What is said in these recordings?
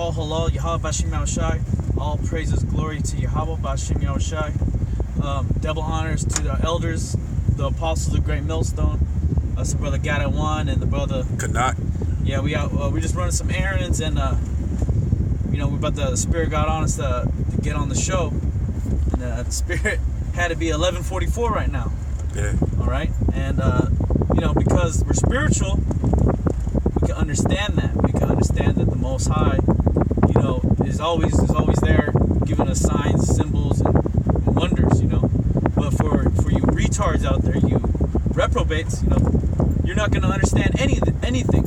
Kol Halal, Yahweh Bashim Yahushai. All praises, glory to Yahweh Bashim Yahushai. Double honors to the elders, the apostles of Great Millstone. Us, the brother Gadawan and the brother Kanat. Yeah, we just running some errands, and the Spirit got on us to get on the show, and the Spirit had to be 11:44 right now. Yeah. All right, and because we're spiritual, we can understand that. We can understand that the Most High, is always there, giving us signs, symbols, and wonders. But for you retards out there, you reprobates, you're not going to understand anything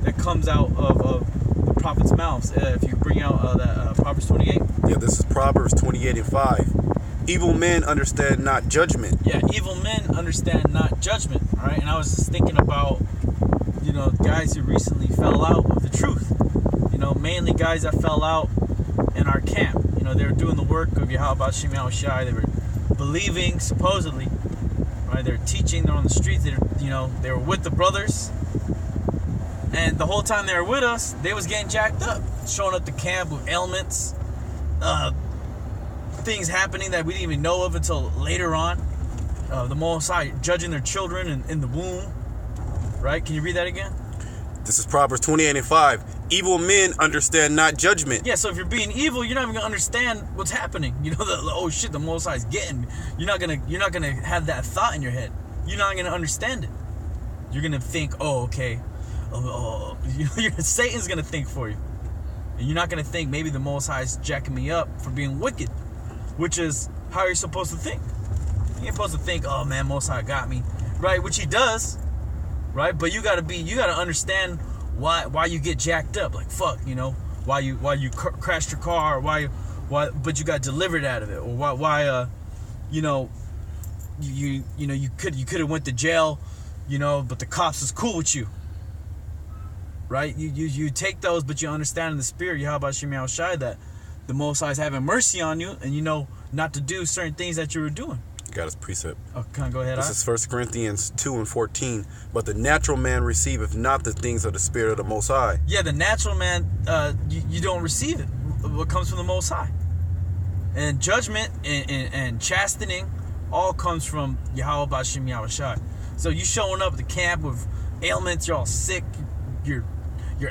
that comes out of the prophet's mouths. If you bring out that Proverbs 28. Yeah, this is Proverbs 28:5. Evil men understand not judgment. Yeah, evil men understand not judgment. All right, and I was just thinking about, guys who recently fell out of the truth. Mainly guys that fell out in our camp. They were doing the work of Yahweh Bashim Yahushai. They were believing, supposedly. Right, they're teaching. They're on the streets. They were with the brothers. And the whole time they were with us, they was getting jacked up, showing up to camp with ailments, things happening that we didn't even know of until later on. The Most High judging their children in the womb. Right? Can you read that again? This is Proverbs 28:5. Evil men understand not judgment. Yeah, so if you're being evil, you're not even gonna understand what's happening. Oh shit, the Most High is getting me. You're not gonna have that thought in your head. You're not gonna understand it. You're gonna think, oh, okay. Satan's gonna think for you, and you're not gonna think maybe the Most High is jacking me up for being wicked, which is how you're supposed to think. You ain't supposed to think, oh man, Most High got me, right? Which He does, right? But you gotta understand why you get jacked up, like fuck, why you crashed your car, or why, but you got delivered out of it, or why you could have went to jail, but the cops is cool with you. Right? You take those, but you understand in the spirit, Yahweh Bashim Yahushai, that the Most High is having mercy on you, and not to do certain things that you were doing. Got his precept. Oh, can I go ahead? This is 1 Corinthians 2:14. But the natural man receiveth not the things of the Spirit of the Most High. Yeah, the natural man, you don't receive it. What comes from the Most High. And judgment and chastening all comes from Yahweh Bashim Yahushai. So you showing up at the camp with ailments, you're all sick, your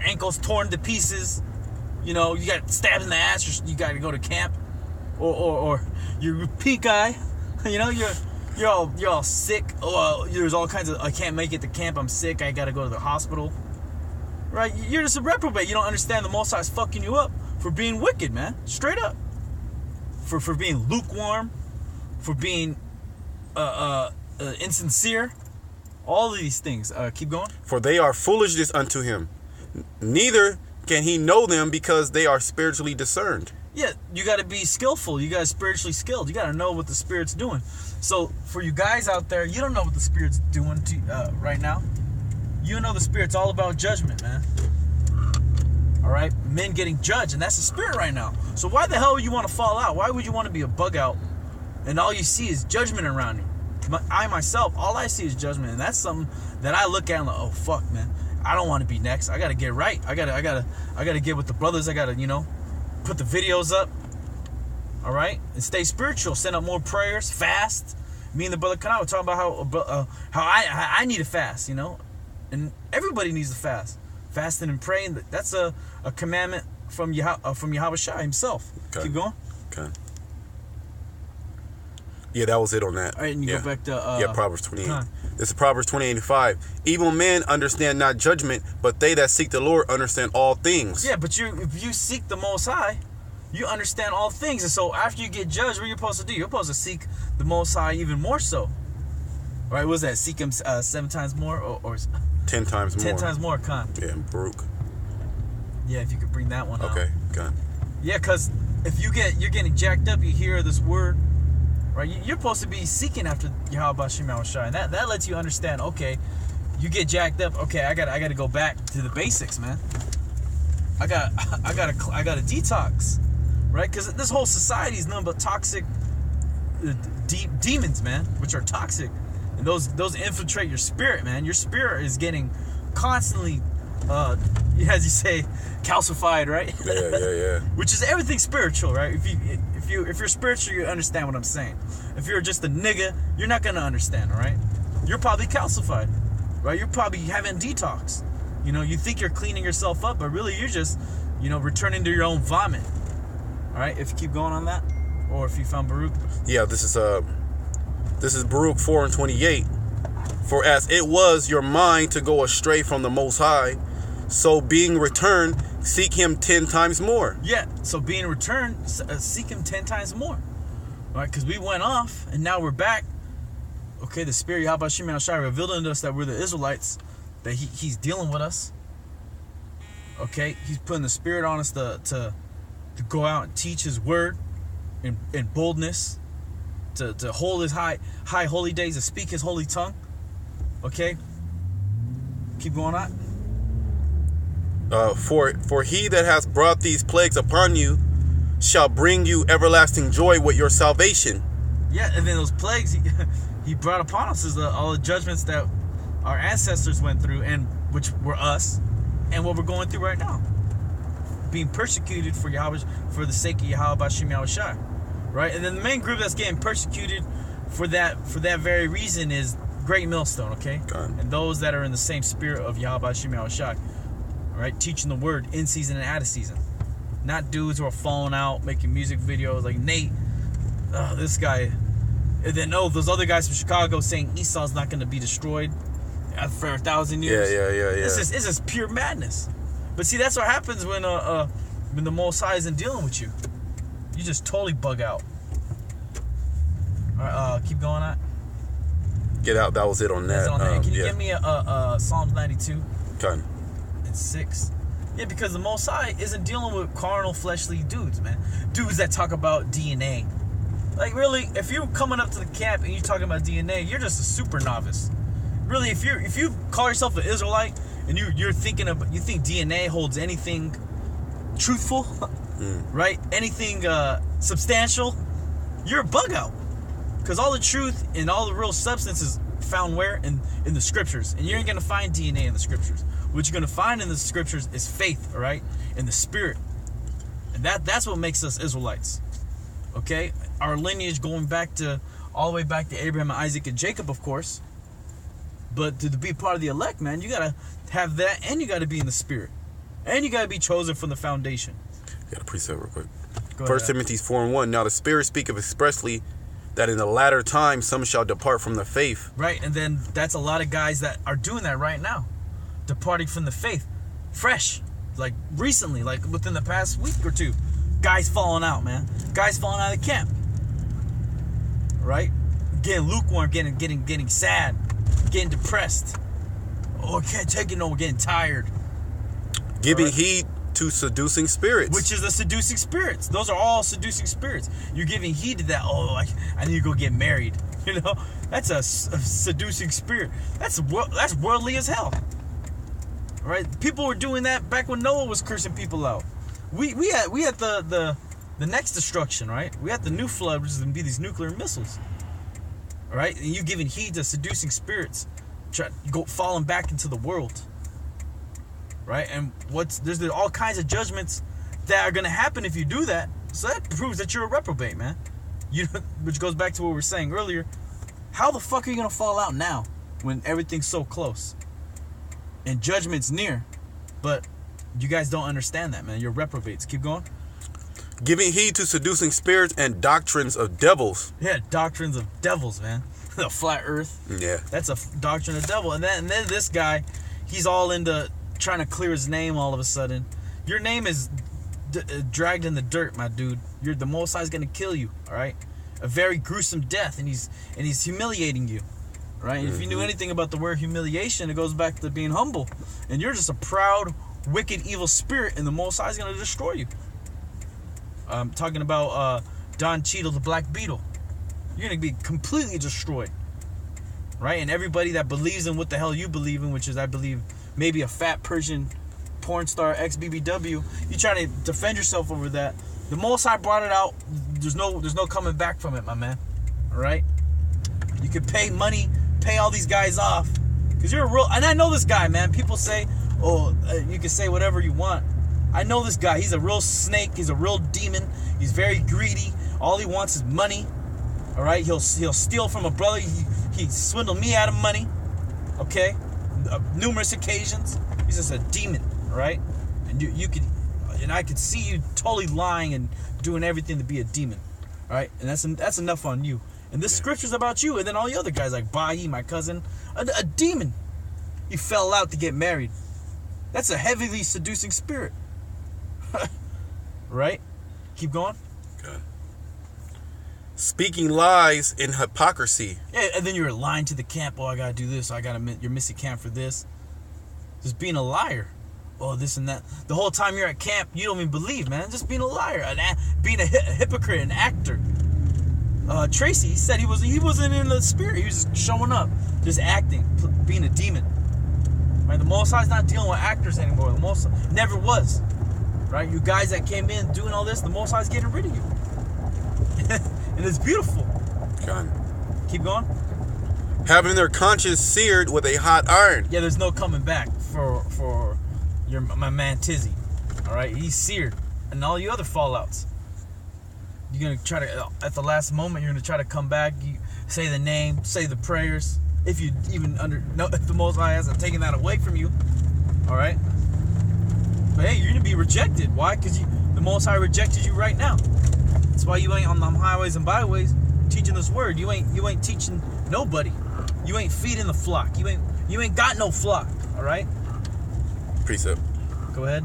ankles torn to pieces, you got stabbed in the ass, you got to go to camp, or you're pink eye, you're all sick. There's all kinds of, I can't make it to camp, I'm sick, I got to go to the hospital. Right? You're just a reprobate. You don't understand the Most High is fucking you up for being wicked, man. Straight up. For being lukewarm, for being insincere. All of these things. Keep going. For they are foolishness unto him. Neither can he know them, because they are spiritually discerned. Yeah, you got to be skillful. You got to spiritually skilled. You got to know what the Spirit's doing. So for you guys out there, you don't know what the Spirit's doing right now. You know the Spirit's all about judgment, man. All right? Men getting judged, and that's the Spirit right now. So why the hell would you want to fall out? Why would you want to be a bug out and all you see is judgment around you? I myself, all I see is judgment, and that's something that I look at and like, oh fuck, man, I don't want to be next. I gotta get right. I gotta get with the brothers. I gotta, put the videos up. All right, and stay spiritual. Send up more prayers. Fast. Me and the brother Kanat were talking about how I need to fast. And everybody needs to fast. Fasting and praying. That's a commandment from Yahweh Shai himself. Okay. Keep going. Okay. Yeah, that was it on that. All right, and you go back to Proverbs 28. This is Proverbs 28:5. Evil men understand not judgment, but they that seek the Lord understand all things. Yeah, but if you seek the Most High, you understand all things. And so after you get judged, what are you supposed to do? You're supposed to seek the Most High even more so. Right? What was that? Seek Him 7 times more, or 10 times more. 10 times more, Khan. Yeah, Baruch. Yeah, if you could bring that one out. Okay, Khan. Yeah, because if you're getting jacked up, you hear this word. Right, you're supposed to be seeking after Yahweh Bashim Yahushai, and that lets you understand. Okay, you get jacked up. Okay, I got to go back to the basics, man. I got a detox, right? Because this whole society is nothing but toxic demons, man, which are toxic, and those infiltrate your spirit, man. Your spirit is getting constantly as you say, calcified, right? Yeah. Which is everything spiritual, right? If you're spiritual, you understand what I'm saying. If you're just a nigga, you're not gonna understand, all right? You're probably calcified, right? You're probably having detox. You think you're cleaning yourself up, but really you're just, returning to your own vomit. All right, if you keep going on that, or if you found Baruch. Yeah, this is Baruch 4:28. For as it was your mind to go astray from the Most High, so being returned, seek him 10 times more. Yeah, so being returned, seek him 10 times more. All right, because we went off, and now we're back. Okay, the Spirit, Yahweh Hashem Shai, revealed unto us that we're the Israelites, that he's dealing with us. Okay, he's putting the Spirit on us to go out and teach his word in boldness, to hold his high holy days, to speak his holy tongue. Okay, keep going on. For he that has brought these plagues upon you shall bring you everlasting joy with your salvation. Yeah, and then those plagues he brought upon us is all the judgments that our ancestors went through, and which were us, and what we're going through right now, being persecuted for the sake of Yahweh B'Shem Yahweh Shai, right? And then the main group that's getting persecuted for that very reason is Great Millstone, okay? And those that are in the same spirit of Yahweh B'Shem Yahweh Shai, right? Teaching the word in season and out of season, not dudes who are falling out making music videos like Nate. This guy, and then those other guys from Chicago saying Esau's not going to be destroyed for 1,000 years. Yeah. It's just pure madness. But see, that's what happens when the Most High isn't dealing with you. You just totally bug out. All right, keep going on. Get out. That was it on that. Can you give me a Psalms 92? Okay. And 6. Yeah, because the Most High isn't dealing with carnal, fleshly dudes, man. Dudes that talk about DNA. Like, really, if you're coming up to the camp and you're talking about DNA, you're just a super novice. Really, if you call yourself an Israelite and you think DNA holds anything truthful, right? Anything substantial, you're a bug out. Because all the truth and all the real substance is found where? In the scriptures. And you ain't going to find DNA in the scriptures. What you're going to find in the scriptures is faith, all right? In the spirit. And that's what makes us Israelites. Okay? Our lineage going all the way back to Abraham, Isaac, and Jacob, of course. But to be part of the elect, man, you got to have that, and you got to be in the spirit. And you got to be chosen from the foundation. Got a precept real quick. 1 Timothy 4:1. Now the Spirit speaketh expressly that in the latter time some shall depart from the faith. Right, and then that's a lot of guys that are doing that right now. Departing from the faith. Fresh. Like recently, like within the past week or two. Guys falling out, man. Guys falling out of the camp. Right? Getting lukewarm, getting sad. Getting depressed. Oh, I can't take it no more. Getting tired. Giving heed to seducing spirits. Which is the seducing spirits. Those are all seducing spirits. You're giving heed to that. Oh, I need to go get married. That's a seducing spirit. That's worldly as hell. Right? People were doing that back when Noah was cursing people out. We had the next destruction, right? We had the new flood, which is going to be these nuclear missiles. All right? And you giving heed to seducing spirits, falling back into the world. Right? And there's all kinds of judgments that are going to happen if you do that. So that proves that you're a reprobate, man. Which goes back to what we were saying earlier. How the fuck are you going to fall out now when everything's so close? And judgment's near. But you guys don't understand that, man. You're reprobates. Keep going. Giving heed to seducing spirits and doctrines of devils. Yeah, doctrines of devils, man. The flat earth. Yeah. That's a doctrine of devil. And then this guy, he's all into trying to clear his name all of a sudden. Your name is dragged in the dirt, my dude. The Most High's gonna kill you, all right? A very gruesome death, and he's humiliating you, right? And if you knew anything about the word humiliation, it goes back to being humble. And you're just a proud, wicked, evil spirit, and the Most High's gonna destroy you. I'm talking about Don Cheadle, the Black Beetle. You're gonna be completely destroyed, right? And everybody that believes in what the hell you believe in, which is, I believe, maybe a fat Persian porn star, ex-BBW, you try to defend yourself over that. The Most High brought it out. There's no coming back from it, my man. All right? You could pay money, pay all these guys off, because you're a real. And I know this guy, man. People say, oh, you can say whatever you want. I know this guy. He's a real snake. He's a real demon. He's very greedy. All he wants is money. All right, he'll steal from a brother. He swindled me out of money. Okay, numerous occasions. He's just a demon. All right, and you could, and I could see you totally lying and doing everything to be a demon. All right, and that's enough on you. And this scripture's about you, and then all the other guys like Bahi, my cousin, a demon. He fell out to get married. That's a heavily seducing spirit. Right? Keep going. Good. Speaking lies in hypocrisy. Yeah, and then you're lying to the camp. Oh, I gotta do this. You're missing camp for this. Just being a liar. Oh, this and that. The whole time you're at camp, you don't even believe, man. Just being a liar, being a hypocrite, an actor. Tracy, he said he wasn't in the spirit. He was just showing up, just acting, being a demon. Right? The Most High's not dealing with actors anymore. The Most High never was. Right? You guys that came in doing all this, the Most High's getting rid of you. And it's beautiful. God. Keep going. Having their conscience seared with a hot iron. Yeah, there's no coming back for my man Tizzy. All right, he's seared, and all you other fallouts. You're gonna try to, at the last moment, you're gonna try to come back. You say the name, say the prayers. If you even if the Most High hasn't taken that away from you, all right. But hey, you're gonna be rejected. Why? Because the Most High rejected you right now. That's why you ain't on them highways and byways teaching this word. You ain't teaching nobody. You ain't feeding the flock. You ain't got no flock. All right. Precept. Go ahead.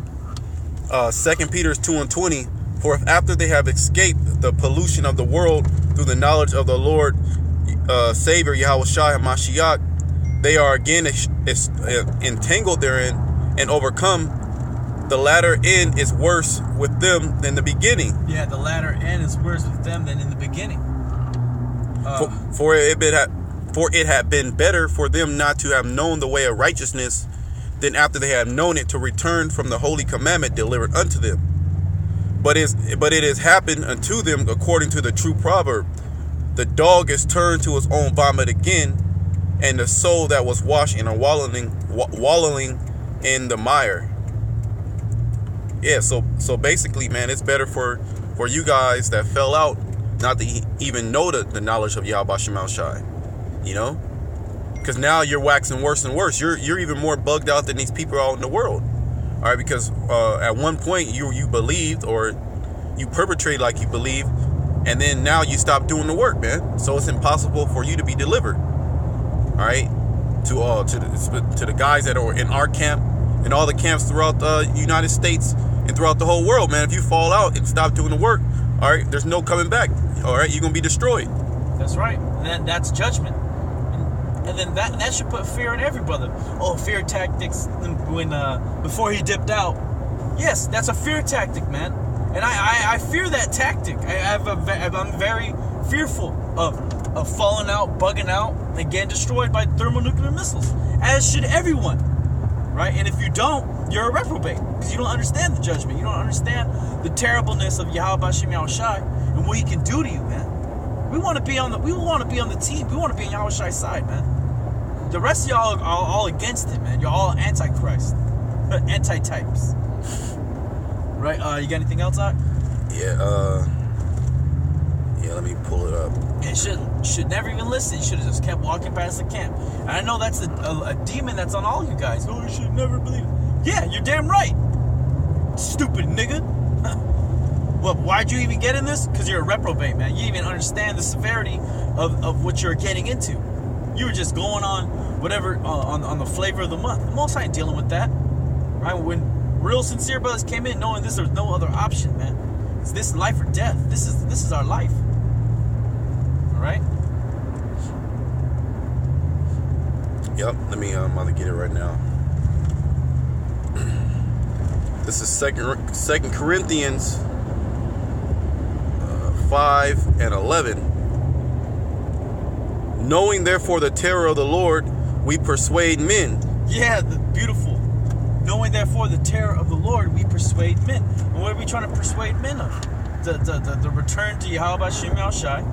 2 Peter 2:20. For if after they have escaped the pollution of the world through the knowledge of the Lord Savior Yahushua HaMashiach, they are again entangled therein and overcome, the latter end is worse with them than the beginning. Yeah, the latter end is worse with them than in the beginning. For it had been better for them not to have known the way of righteousness than after they have known it to return from the holy commandment delivered unto them. But it has happened unto them according to the true proverb, the dog is turned to his own vomit again, and the soul that was washed in a wallowing in the mire. Yeah, so basically, man, it's better for you guys that fell out not to even know the knowledge of Yahweh Shemel Shai, you know, because now you're waxing worse and worse. You're even more bugged out than these people out in the world. All right, because at one point you believed, or you perpetrated like you believe, and then now you stop doing the work, man. So it's impossible for you to be delivered. All right, to the guys that are in our camp and all the camps throughout the United States and throughout the whole world, man. If you fall out and stop doing the work, all right, there's no coming back. All right, you're gonna be destroyed. That's right. That's judgment. And then that should put fear in every brother. Oh, fear tactics when before he dipped out. Yes, that's a fear tactic, man. And I fear that tactic. I'm very fearful of falling out, bugging out, and getting destroyed by thermonuclear missiles. As should everyone, right? And if you don't, you're a reprobate because you don't understand the judgment. You don't understand the terribleness of Yahweh Bashem Yahushai and what he can do to you, man. We want to be on the team. We want to be on Yahushai's side, man. The rest of y'all are all against it, man. You're all antichrist, anti-types. Right? You got anything else, Doc? Yeah. Let me pull it up. And should never even listen. You should have just kept walking past the camp. And I know that's a demon that's on all you guys. Oh, you should never believe it. Yeah, you're damn right. Stupid nigga. Well, why'd you even get in this? Because you're a reprobate, man. You didn't even understand the severity of what you're getting into. You were just going on whatever on the flavor of the month. The Most High ain't dealing with that, right? When real sincere brothers came in, knowing there's no other option, man. It's this life or death. This is our life. All right. Yep. Let me. I'm about to get it right now. This is Second Corinthians 5:11. Knowing therefore the terror of the Lord, we persuade men. Yeah, beautiful. Knowing therefore the terror of the Lord, we persuade men. And what are we trying to persuade men of? The return to Yahweh Bashem Yahushai,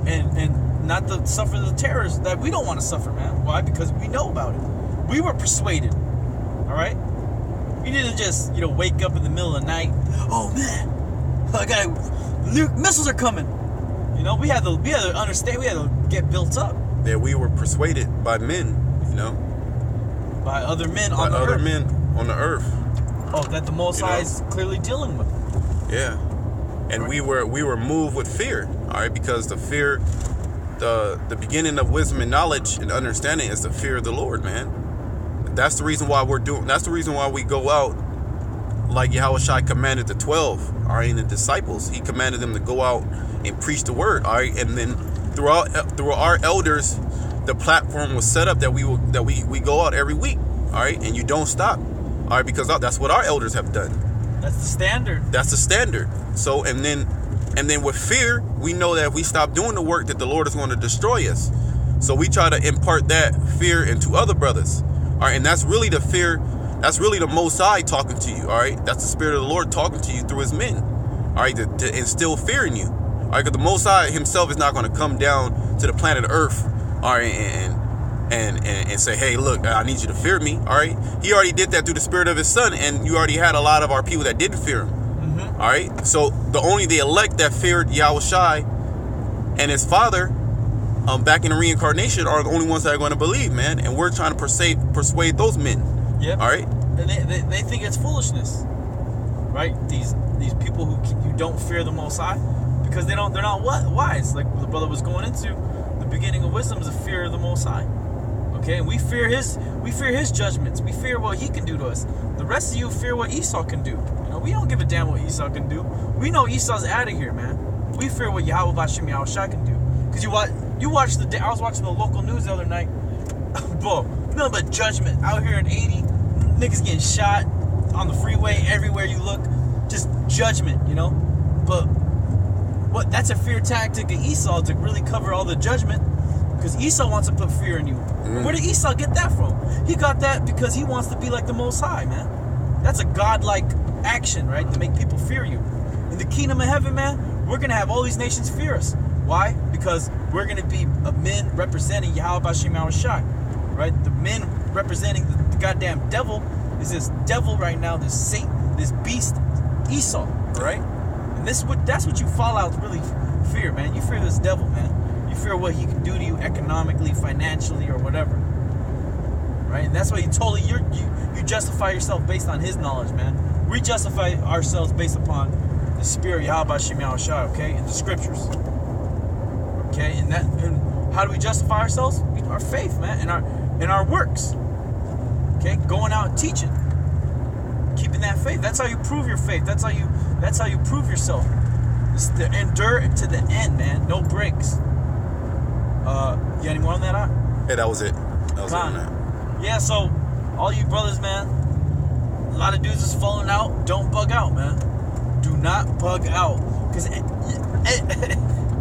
and not to suffer the terrors that we don't want to suffer, man. Why? Because we know about it. We were persuaded. All right. You need to just, wake up in the middle of the night. Oh man, missiles are coming. We had to understand. We had to get built up. That we were persuaded by men, by other men by on the other earth. men on the earth. Oh, that the Most High is clearly dealing with. Yeah, and we were moved with fear. All right, because the fear, the beginning of wisdom and knowledge and understanding is the fear of the Lord, man. That's the reason why that's the reason why we go out like Yahushua commanded the 12, all right, and the disciples. He commanded them to go out and preach the word, all right, and then through our elders, the platform was set up that we go out every week, all right, and you don't stop, all right, because that's what our elders have done. That's the standard. That's the standard. So and then with fear, we know that if we stop doing the work, that the Lord is going to destroy us. So we try to impart that fear into other brothers. All right, and that's really the fear. That's really the Most High talking to you. All right, that's the Spirit of the Lord talking to you through His men. All right, to instill fear in you. All right, because the Most High Himself is not going to come down to the planet Earth. All right, and say, hey, look, I need you to fear me. All right, He already did that through the Spirit of His Son, and you already had a lot of our people that didn't fear Him. Mm-hmm. All right, so the elect that feared Yahushua and His Father, back in the reincarnation, are the only ones that are going to believe, man. And we're trying to persuade those men. Yep. All right. And they think it's foolishness, right? These people who don't fear the Most High, because they're not wise. Like the brother was going into, the beginning of wisdom is the fear of the Most High. Okay, and we fear his judgments. We fear what he can do to us. The rest of you fear what Esau can do. We don't give a damn what Esau can do. We know Esau's out of here, man. We fear what Yahweh Bashem Yahushua can do. Because I was watching the local news the other night. Bro, nothing but judgment out here in 80. Niggas getting shot on the freeway everywhere you look. Just judgment, But that's a fear tactic of Esau to really cover all the judgment. Because Esau wants to put fear in you. Mm. Where did Esau get that from? He got that because he wants to be like the Most High, man. That's a godlike action, right? To make people fear you. In the kingdom of heaven, man, we're going to have all these nations fear us. Why? Because we're going to be men representing Yahweh Bashem Yahushua, right? The men representing the goddamn devil is this devil right now, this Satan, this beast, Esau, right? And that's what you fall out to really fear, man. You fear this devil, man. You fear what he can do to you economically, financially, or whatever, right? And that's why you justify yourself based on his knowledge, man. We justify ourselves based upon the spirit Yahweh Bashem Yahushua, okay, and the scriptures. Okay, and how do we justify ourselves? Our faith, man, and our works. Okay, going out and teaching, keeping that faith. That's how you prove your faith. That's how you prove yourself. It's to endure to the end, man. No breaks. You got any more on that? Yeah, that was it. That was it, man. Yeah, so all you brothers, man, a lot of dudes is falling out. Don't bug out, man. Do not bug out, because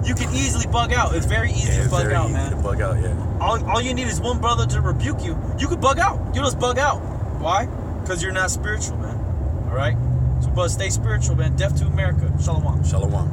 you can easily bug out. It's very easy to bug out, man. To bug out, yeah. All you need is one brother to rebuke you. You could bug out. You just bug out. Why? Because you're not spiritual, man. All right? So, brother, stay spiritual, man. Deaf to America. Shalom. Shalom.